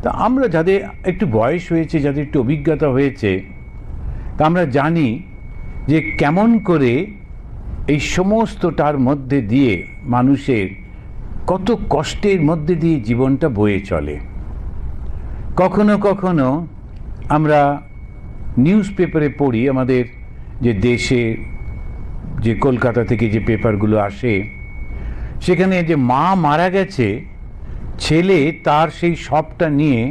তা আমরা যাদের একটু বয়স হয়েছে, যাদের একটু অভিজ্ঞতা হয়েছে, তা আমরা জানি যে কেমন করে এই সমস্তটার মধ্যে দিয়ে মানুষের কত কষ্টের মধ্যে দিয়ে জীবনটা বয়ে চলে। কখনো কখনো আমরা নিউজ পেপারে পড়ি, আমাদের যে দেশে যে কলকাতা থেকে যে পেপারগুলো আসে, সেখানে যে মা মারা গেছে, ছেলে তার সেই শবটা নিয়ে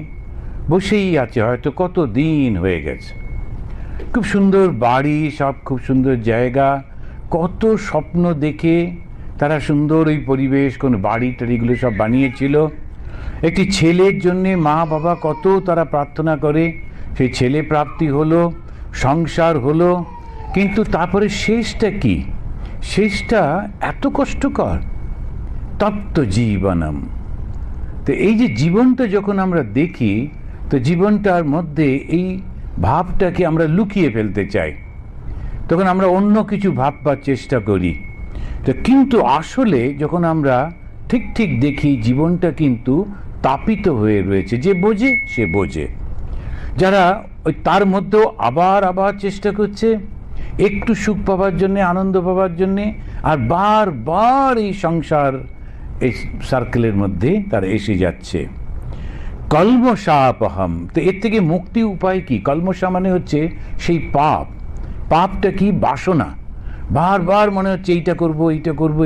বসেই আছে, হয়তো কত দিন হয়ে গেছে। খুব সুন্দর বাড়ি, সব খুব সুন্দর জায়গা, কত স্বপ্ন দেখে তারা সুন্দর ওই পরিবেশ, কোনো বাড়ি টাড়িগুলো সব বানিয়েছিল। একটি ছেলের জন্যে মা বাবা কত তারা প্রার্থনা করে, সেই ছেলে প্রাপ্তি হলো, সংসার হলো, কিন্তু তারপরে শেষটা কি? শেষটা এত কষ্টকর। তত্ত্ব জীবনম। তো এই যে জীবনটা যখন আমরা দেখি, তো জীবনটার মধ্যে এই ভাবটাকে আমরা লুকিয়ে ফেলতে চাই, তখন আমরা অন্য কিছু ভাববার চেষ্টা করি। তো কিন্তু আসলে যখন আমরা ঠিক ঠিক দেখি, জীবনটা কিন্তু তাপিত হয়ে রয়েছে। যে বোঝে সে বোঝে, যারা ওই তার মধ্যেও আবার আবার চেষ্টা করছে একটু সুখ পাওয়ার জন্যে, আনন্দ পাওয়ার জন্যে, আর বারবার এই সংসার, এই সার্কেলের মধ্যে তারা এসে যাচ্ছে। কলমশাপহম। তো এর থেকে মুক্তি উপায় কি? কলমশা মানে হচ্ছে সেই পাপ। পাপটা কি? বাসনা। বারবার মনে হচ্ছে এইটা করব, এইটা করব,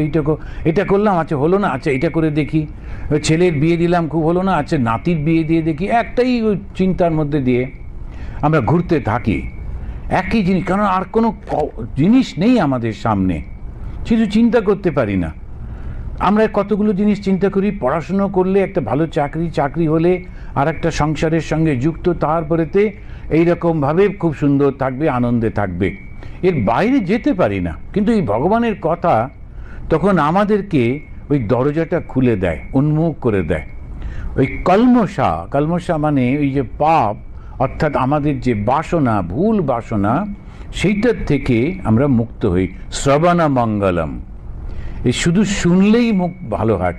এটা করলাম, আচ্ছা হলো না, আচ্ছা এটা করে দেখি, ছেলের বিয়ে দিলাম, খুব হলো না, আচ্ছা নাতির বিয়ে দিয়ে দেখি। একটাই চিন্তার মধ্যে দিয়ে আমরা ঘুরতে থাকি, একই জিনিস। কারণ আর কোনো জিনিস নেই আমাদের সামনে, কিছু চিন্তা করতে পারি না। আমরা কতগুলো জিনিস চিন্তা করি, পড়াশুনো করলে একটা ভালো চাকরি হলে আর একটা সংসারের সঙ্গে যুক্ত, তারপরেতে এইরকমভাবে খুব সুন্দর থাকবে, আনন্দে থাকবে, এর বাইরে যেতে পারি না। কিন্তু এই ভগবানের কথা তখন আমাদেরকে ওই দরজাটা খুলে দেয়, উন্মুখ করে দেয়। ওই কলমশা মানে ওই যে পাপ, অর্থাৎ আমাদের যে বাসনা, ভুল বাসনা, সেইটার থেকে আমরা মুক্ত হই। শ্রবণ মঙ্গলম। এই শুধু শুনলেই মুখ ভালো হয়,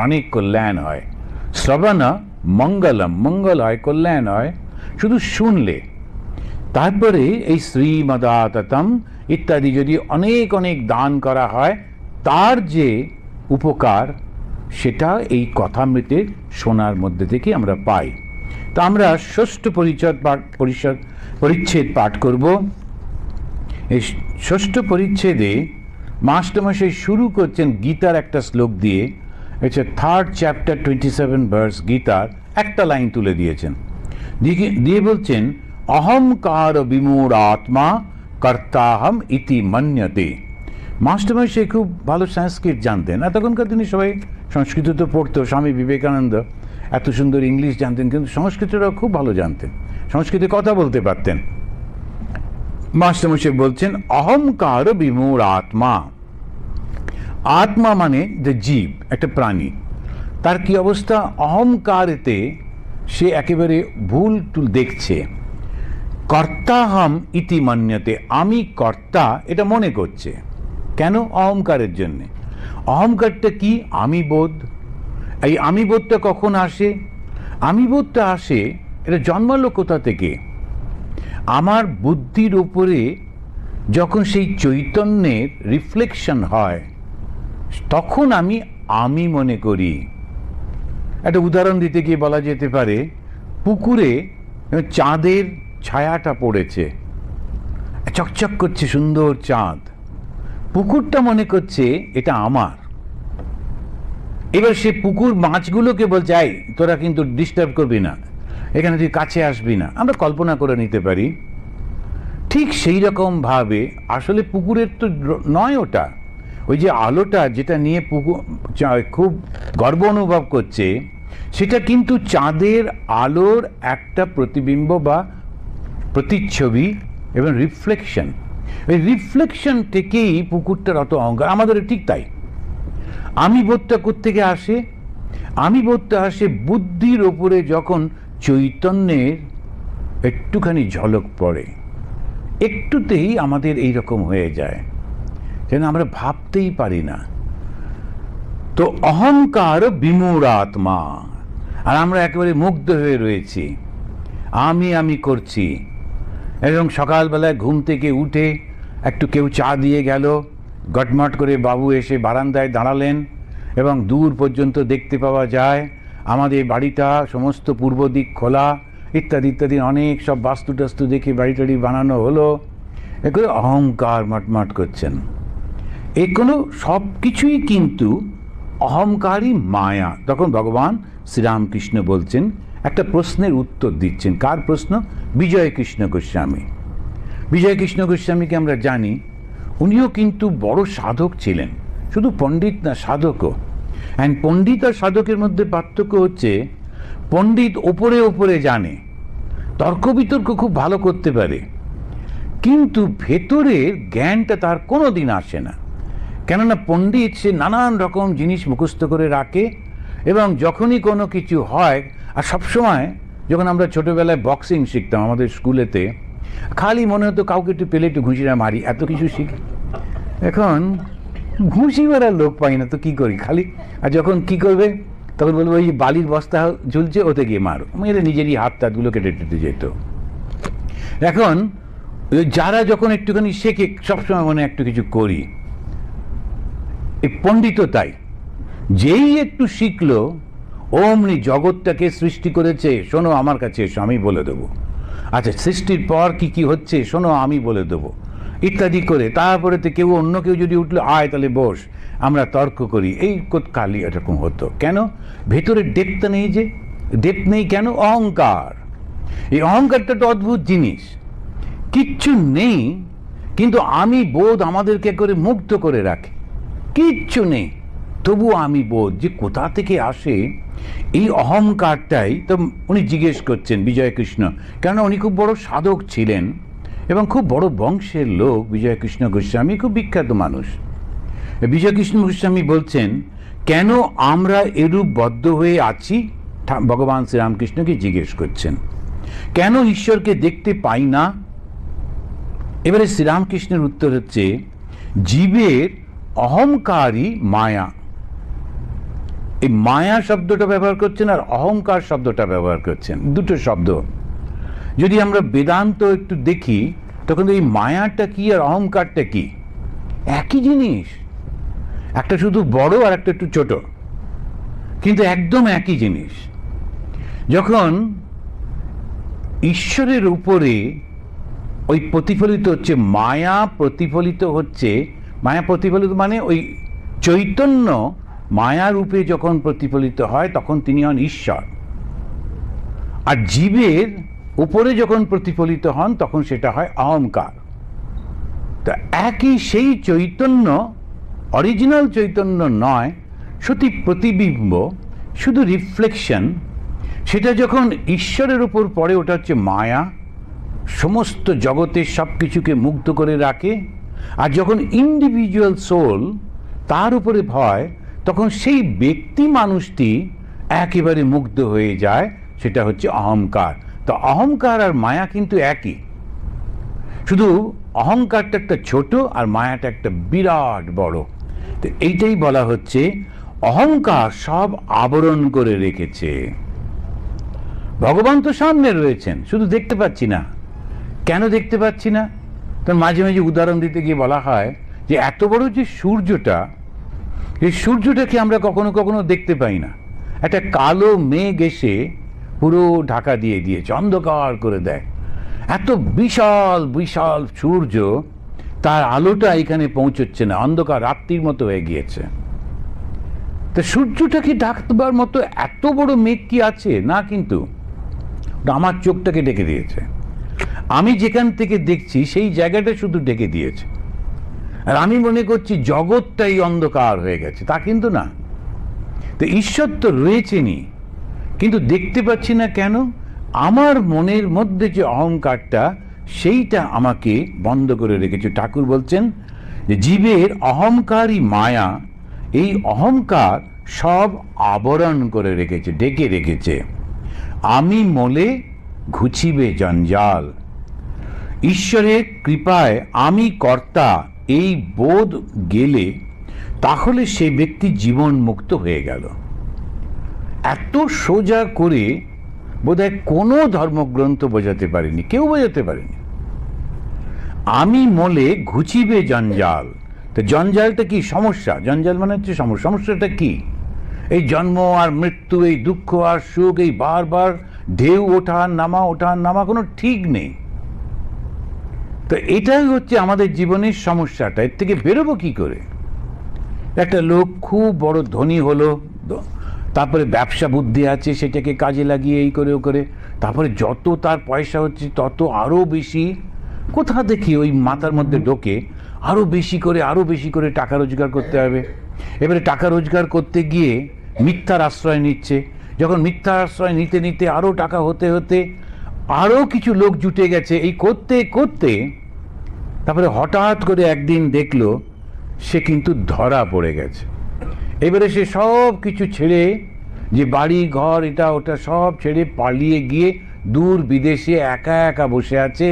অনেক কল্যাণ হয়। শ্রবণ মঙ্গলম, মঙ্গল হয়, কল্যাণ হয় শুধু শুনলে। তারপরে এই শ্রীমদাততম ইত্যাদি যদি অনেক অনেক দান করা হয়, তার যে উপকার, সেটা এই কথামৃতের শোনার মধ্যে থেকে আমরা পাই। তা আমরা ষষ্ঠ পরিচ্ছেদ পাঠ করব। এই ষষ্ঠ পরিচ্ছেদে মাস্টারমশাই শুরু করছেন গীতার একটা শ্লোক দিয়ে। এটা 3rd chapter 27 verse গীতার একটা লাইন তুলে দিয়েছেন, দিয়ে বলছেন অহংকার বিমূঢ় আত্মা কর্তাহম ইতি মন্যতে। মাস্টারমশাই খুব ভালো সংস্কৃত জানতেন, তখনকার দিনে সবাই সংস্কৃত তো পড়তো। স্বামী বিবেকানন্দ এত সুন্দর ইংলিশ জানতেন, কিন্তু সংস্কৃতটাও খুব ভালো জানতেন, সংস্কৃতে কথা বলতে পারতেন। মাস্টারমশাই বলছেন অহংকার বিমূঢ় আত্মা। আত্মা মানে যে জীব, একটা প্রাণী, তার কি অবস্থা? অহংকারেতে সে একেবারে ভুল টুল দেখছে। কর্তাহম ইতি মন্যতে, আমি কর্তা এটা মনে করছে। কেন? অহংকারের জন্যে। অহংকারটা কি? আমি বোধ। এই আমি বোধটা কখন আসে? আমি বোধটা আসে, এটা জন্মালো কোথা থেকে? আমার বুদ্ধির উপরে যখন সেই চৈতন্যের রিফ্লেকশন হয়, তখন আমি মনে করি। একটা উদাহরণ দিতে গিয়ে বলা যেতে পারে, পুকুরে চাঁদের ছায়াটা পড়েছে, চকচক করছে সুন্দর চাঁদ, পুকুরটা মনে করছে এটা আমার। এবার সে পুকুর মাছগুলোকে বলছে, এই তোরা কিন্তু ডিস্টার্ব করবি না, এখানে তুই কাছে আসবি না। আমরা কল্পনা করে নিতে পারি। ঠিক সেই রকম ভাবে আসলে পুকুরের তো নয় ওটা, ওই যে আলোটা যেটা নিয়ে পুকুর খুব গর্ব অনুভব করছে, সেটা কিন্তু চাঁদের আলোর একটা প্রতিবিম্ব বা প্রতিচ্ছবি এবং রিফ্লেকশন। ওই রিফ্লেকশন থেকেই পুকুরটার অত অহংকার। আমাদের ঠিক তাই। আমি বোধটা কোত্থেকে আসে? আমি বোধটা আসে বুদ্ধির ওপরে যখন চৈতন্যের একটুখানি ঝলক পড়ে, একটুতেই আমাদের এই রকম হয়ে যায়, যেন আমরা ভাবতেই পারি না। তো অহংকার বিমূঢ় আত্মা, আর আমরা একেবারে মুগ্ধ হয়ে রয়েছি, আমি করছি। এবং সকালবেলায় ঘুম থেকে উঠে একটু কেউ চা দিয়ে গেল, গটমট করে বাবু এসে বারান্দায় দাঁড়ালেন এবং দূর পর্যন্ত দেখতে পাওয়া যায় আমাদের বাড়িটা সমস্ত পূর্ব দিক খোলা, ইত্যাদি ইত্যাদি অনেক সব বাস্তু টাস্তু দেখে বাড়ি টাড়ি বানানো হলো। এ করে অহংকার মটমট করছেন। এ কোনো সব কিছুই কিন্তু অহংকারী মায়া। তখন ভগবান শ্রীরামকৃষ্ণ বলছেন, একটা প্রশ্নের উত্তর দিচ্ছেন। কার প্রশ্ন? বিজয়কৃষ্ণ গোস্বামী। বিজয়কৃষ্ণ গোস্বামীকে আমরা জানি, উনিও কিন্তু বড় সাধক ছিলেন, শুধু পণ্ডিত না, সাধকও। অ্যান্ড পণ্ডিত আর সাধকের মধ্যে পার্থক্য হচ্ছে, পণ্ডিত ওপরে ওপরে জানে, তর্ক বিতর্ক খুব ভালো করতে পারে, কিন্তু ভেতরের জ্ঞানটা তার কোনো দিন আসে না। কেননা পণ্ডিত সে নানান রকম জিনিস মুখস্থ করে রাখে, এবং যখনই কোনো কিছু হয়, আর সবসময় যখন আমরা ছোটোবেলায় বক্সিং শিখতাম আমাদের স্কুলেতে, খালি মনে হতো কাউকে একটু পেলে একটু ঘুষিটা মারি, এত কিছু শিখি। এখন ঘুষি মারার লোক পাই না, তো কী করি খালি। আর যখন কি করবে তখন বলবো ওই বালির বস্তা ঝুলছে, ওতে গিয়ে মারো, মেরে নিজেরই হাত টাতগুলো কেটে টেটে যেত। এখন যারা যখন একটুখানি শেখে, সবসময় মনে একটু কিছু করি। এই পণ্ডিতও তাই, যেই একটু শিখলো অমনি জগৎটাকে সৃষ্টি করেছে, শোনো আমার কাছে এসো, আমি বলে দেবো। আচ্ছা, সৃষ্টির পর কি কি হচ্ছে শোনো, আমি বলে দেবো, ইত্যাদি করে। তারপরে তো কেউ অন্য কেউ যদি উঠলো, আয় তাহলে বস, আমরা তর্ক করি। এই কালি এরকম হতো কেন? ভেতরে ডেপথ নেই। যে ডেপথ নেই কেন? অহংকার। এই অহংকারটা তো অদ্ভুত জিনিস, কিচ্ছু নেই কিন্তু আমি বোধ আমাদেরকে করে মুগ্ধ করে রাখে। কিচ্ছু নেই, তবু আমি বোধ যে কোথা থেকে আসে এই অহংকারটাই। তো উনি জিজ্ঞেস করছেন বিজয়কৃষ্ণ, কেননা উনি খুব বড় সাধক ছিলেন এবং খুব বড় বংশের লোক। বিজয়কৃষ্ণ গোস্বামী খুব বিখ্যাত মানুষ। বিজয়কৃষ্ণ গোস্বামী বলছেন, কেন আমরা এরূপ বদ্ধ হয়ে আছি? ভগবান শ্রীরামকৃষ্ণকে জিজ্ঞেস করছেন, কেন ঈশ্বরকে দেখতে পাই না? এবারে শ্রীরামকৃষ্ণের উত্তর হচ্ছে, জীবের অহংকারী মায়া। এই মায়া শব্দটা ব্যবহার করছেন আর অহংকার শব্দটা ব্যবহার করছেন, দুটো শব্দ। যদি আমরা বেদান্ত একটু দেখি তখন এই মায়াটা কি আর অহংকারটা কি? একই জিনিস, একটা শুধু বড় আর একটা একটু ছোট, কিন্তু একদম একই জিনিস। যখন ঈশ্বরের উপরে ওই প্রতিফলিত হচ্ছে মায়া, প্রতিফলিত হচ্ছে, মায়া প্রতিফলিত মানে ওই চৈতন্য মায়া রূপে যখন প্রতিফলিত হয় তখন তিনি হন ঈশ্বর। আর জীবের উপরে যখন প্রতিফলিত হন তখন সেটা হয় অহংকার। তা একই সেই চৈতন্য, অরিজিনাল চৈতন্য নয়, সত্যি প্রতিবিম্ব, শুধু রিফ্লেকশন। সেটা যখন ঈশ্বরের উপর পড়ে ওটা হচ্ছে মায়া, সমস্ত জগতের সব কিছুকে মুগ্ধ করে রাখে। আর যখন ইন্ডিভিজুয়াল সোল তার উপরে ভয়, তখন সেই ব্যক্তি মানুষটি একেবারে মুগ্ধ হয়ে যায়, সেটা হচ্ছে অহংকার। তো অহংকার আর মায়া কিন্তু একই, শুধু অহংকারটা একটা ছোট আর মায়াটা একটা বিরাট বড়। তো এইটাই বলা হচ্ছে অহংকার সব আবরণ করে রেখেছে। ভগবান তো সামনে রয়েছেন, শুধু দেখতে পাচ্ছি না। কেন দেখতে পাচ্ছি না? তো মাঝে মাঝে উদাহরণ দিতে গিয়ে বলা হয় যে এত বড় যে সূর্যটা, এই সূর্যটাকে আমরা কখনো কখনো দেখতে পাই না। একটা কালো মেঘ এসে পুরো ঢাকা দিয়ে দিয়েছে, অন্ধকার করে দেয়। এত বিশাল বিশাল সূর্য, তার আলোটা এখানে পৌঁছচ্ছে না, অন্ধকার রাত্রির মতো হয়ে গিয়েছে। তো সূর্যটাকে ঢাকবার মতো এত বড় মেঘ কি আছে? না, কিন্তু আমার চোখটাকে ঢেকে দিয়েছে। আমি যেখান থেকে দেখছি সেই জায়গাটা শুধু ঢেকে দিয়েছে, আর আমি মনে করছি জগৎটাই অন্ধকার হয়ে গেছে। তা কিন্তু না। তো ঈশ্বর তো রয়েছেনই, কিন্তু দেখতে পাচ্ছি না কেন? আমার মনের মধ্যে যে অহংকারটা, সেইটা আমাকে বন্ধ করে রেখেছে। ঠাকুর বলছেন যে জীবের অহংকারী মায়া, এই অহংকার সব আবরণ করে রেখেছে, ঢেকে রেখেছে। আমি মোলে ঘুচিবে জঞ্জাল। ঈশ্বরের কৃপায় আমি কর্তা এই বোধ গেলে তাহলে সে ব্যক্তি জীবন মুক্ত হয়ে গেল। এত সোজা করে বোধহয় কোনো ধর্মগ্রন্থ বোঝাতে পারেনি, কেউ বোঝাতে পারেনি। আমি মলে ঘুচিবে জঞ্জাল। তো জঞ্জালটা কি? সমস্যা। জঞ্জাল মানে হচ্ছে সমস্যা। সমস্যাটা কি? এই জন্ম আর মৃত্যু, এই দুঃখ আর সুখ, এই বারবার ঢেউ ওঠা নামা কোনো ঠিক নেই। তো এটাই হচ্ছে আমাদের জীবনের সমস্যাটা। এর থেকে বেরোবো কি করে? একটা লোক খুব বড় ধনী হলো, তারপরে ব্যবসা বুদ্ধি আছে, সেটাকে কাজে লাগিয়ে এই করে ও করে, তারপরে যত তার পয়সা হচ্ছে তত আরও বেশি কোথা দেখি ওই মাথার মধ্যে ঢোকে আরও বেশি করে টাকা রোজগার করতে হবে। এবারে টাকা রোজগার করতে গিয়ে মিথ্যার আশ্রয় নিচ্ছে। যখন মিথ্যার আশ্রয় নিতে নিতে আরও টাকা হতে হতে আরও কিছু লোক জুটে গেছে, এই করতে করতে তারপরে হঠাৎ করে একদিন দেখলো সে কিন্তু ধরা পড়ে গেছে। এবারে সে সব কিছু ছেড়ে, যে বাড়ি ঘর এটা ওটা সব ছেড়ে পালিয়ে গিয়ে দূর বিদেশে একা একা বসে আছে,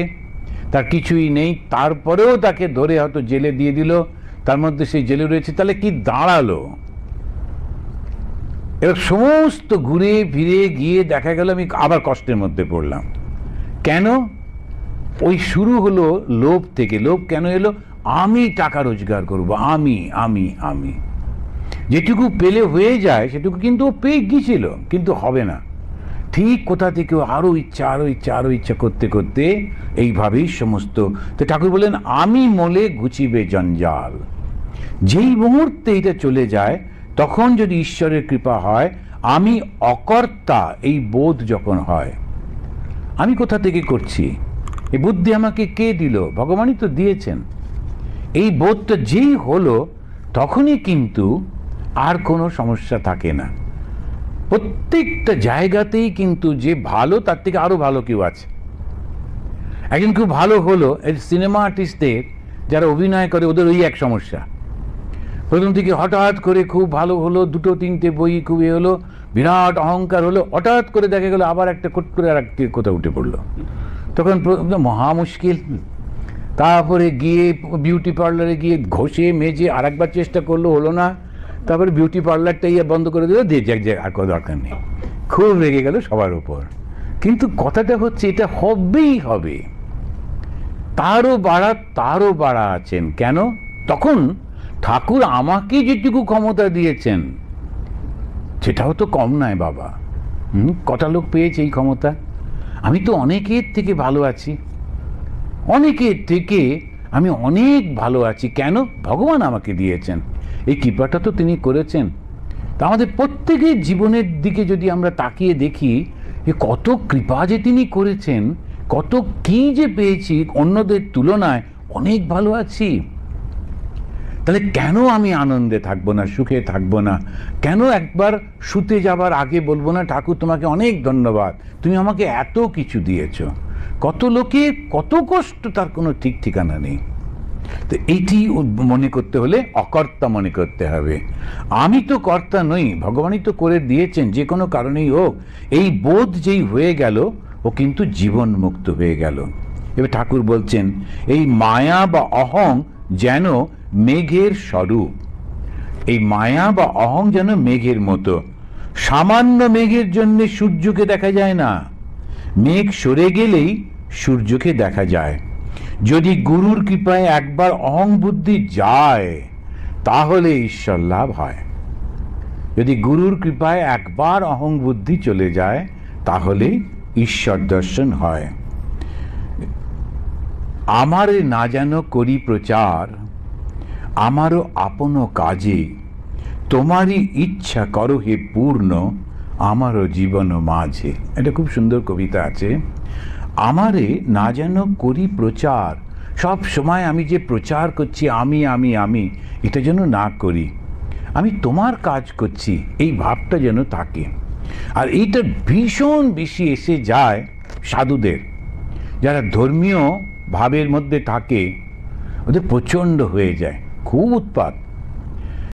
তার কিছুই নেই। তারপরেও তাকে ধরে হয়তো জেলে দিয়ে দিল, তার মধ্যে সেই জেলে রয়েছে। তাহলে কি দাঁড়ালো? এবার সমস্ত ঘুরে ফিরে গিয়ে দেখা গেল আমি আবার কষ্টের মধ্যে পড়লাম। কেন? ওই শুরু হলো লোভ থেকে। লোভ কেন এলো? আমি টাকা রোজগার করবো, আমি আমি আমি যেটুকু পেলে হয়ে যায় সেটুকু কিন্তু ও পেয়ে গিয়েছিল, কিন্তু হবে না। ঠিক কোথা থেকে আরো ইচ্ছা করতে করতে এইভাবেই সমস্ত। তো ঠাকুর বলেন আমি মলে ঘুচিবে জঞ্জাল। যেই মুহূর্তে এটা চলে যায় তখন যদি ঈশ্বরের কৃপা হয়, আমি অকর্তা এই বোধ যখন হয়, আমি কোথা থেকে করছি, এই বুদ্ধি আমাকে কে দিল? ভগবানই তো দিয়েছেন। এই বোধটা যেই হলো তখনই কিন্তু আর কোনো সমস্যা থাকে না। প্রত্যেকটা জায়গাতেই কিন্তু যে ভালো তার থেকে আরো ভালো কেউ আছে। একজন খুব ভালো হলো, এই সিনেমা আর্টিস্টদের যারা অভিনয় করে ওদের ওই এক সমস্যা। প্রথম থেকে হঠাৎ করে খুব ভালো হলো, 2-3টে বই খুব হলো, বিরাট অহংকার হলো, হঠাৎ করে দেখা গেল আবার একটা কোট করে আর একটা কোথাও উঠে পড়লো, তখন মহা মুশকিল। তারপরে গিয়ে বিউটি পার্লারে গিয়ে ঘষে মেজে আর একবার চেষ্টা করলো, হলো না, তারপরে বিউটি পার্লারটাই বন্ধ করে দিল, দিয়ে যাক আর কোনো দরকার নেই, খুব রেগে গেল সবার উপর। কিন্তু কথাটা হচ্ছে এটা হবেই হবে। তারও বাড়া আছেন। কেন? তখন ঠাকুর আমাকে যেটুকু ক্ষমতা দিয়েছেন সেটাও তো কম নয় বাবা। কটা লোক পেয়েছে এই ক্ষমতা? আমি তো অনেকের থেকে ভালো আছি, অনেকের থেকে আমি অনেক ভালো আছি। কেন? ভগবান আমাকে দিয়েছেন, এই কৃপাটা তো তিনি করেছেন। তা আমাদের প্রত্যেকের জীবনের দিকে যদি আমরা তাকিয়ে দেখি যে কত কৃপা যে তিনি করেছেন, কত কি যে পেয়েছি, অন্যদের তুলনায় অনেক ভালো আছি। তাহলে কেন আমি আনন্দে থাকবো না, সুখে থাকবো না? কেন একবার শুতে যাবার আগে বলবো না ঠাকুর তোমাকে অনেক ধন্যবাদ, তুমি আমাকে এত কিছু দিয়েছ? কত লোকে কত কষ্ট, তার কোনো ঠিক ঠিকানা নেই। তো এইটি মনে করতে হলে অকর্তা মনে করতে হবে। আমি তো কর্তা নই, ভগবানই তো করে দিয়েছেন, যে কোনো কারণেই হোক। এই বোধ যেই হয়ে গেল ও কিন্তু জীবন মুক্ত হয়ে গেল। এবার ঠাকুর বলছেন এই মায়া বা অহং যেন মেঘের স্বরূপ। এই মায়া বা অহং যেন মেঘের মতো। সামান্য মেঘের জন্য সূর্যকে দেখা যায় না, মেঘ সরে গেলেই সূর্যকে দেখা যায়। যদি গুরুর কৃপায় একবার অহং বুদ্ধি যায় তাহলে ঈশ্বর লাভ হয়। যদি গুরুর কৃপায় একবার অহং বুদ্ধি চলে যায় তাহলে ঈশ্বর দর্শন হয়। আমারে না যেন করি প্রচার, আমারও আপন কাজে, তোমারই ইচ্ছা করো হে পূর্ণ, আমারও জীবন মাঝে। এটা খুব সুন্দর কবিতা আছে। আমারে না যেন করি প্রচার, সব সময় আমি যে প্রচার করছি আমি আমি আমি, এটা যেন না করি। আমি তোমার কাজ করছি এই ভাবটা যেন থাকে। আর এইটা ভীষণ বেশি এসে যায় সাধুদের, যারা ধর্মীয় ভাবের মধ্যে থাকে, ওদের প্রচণ্ড হয়ে যায়, খুব উৎপাত।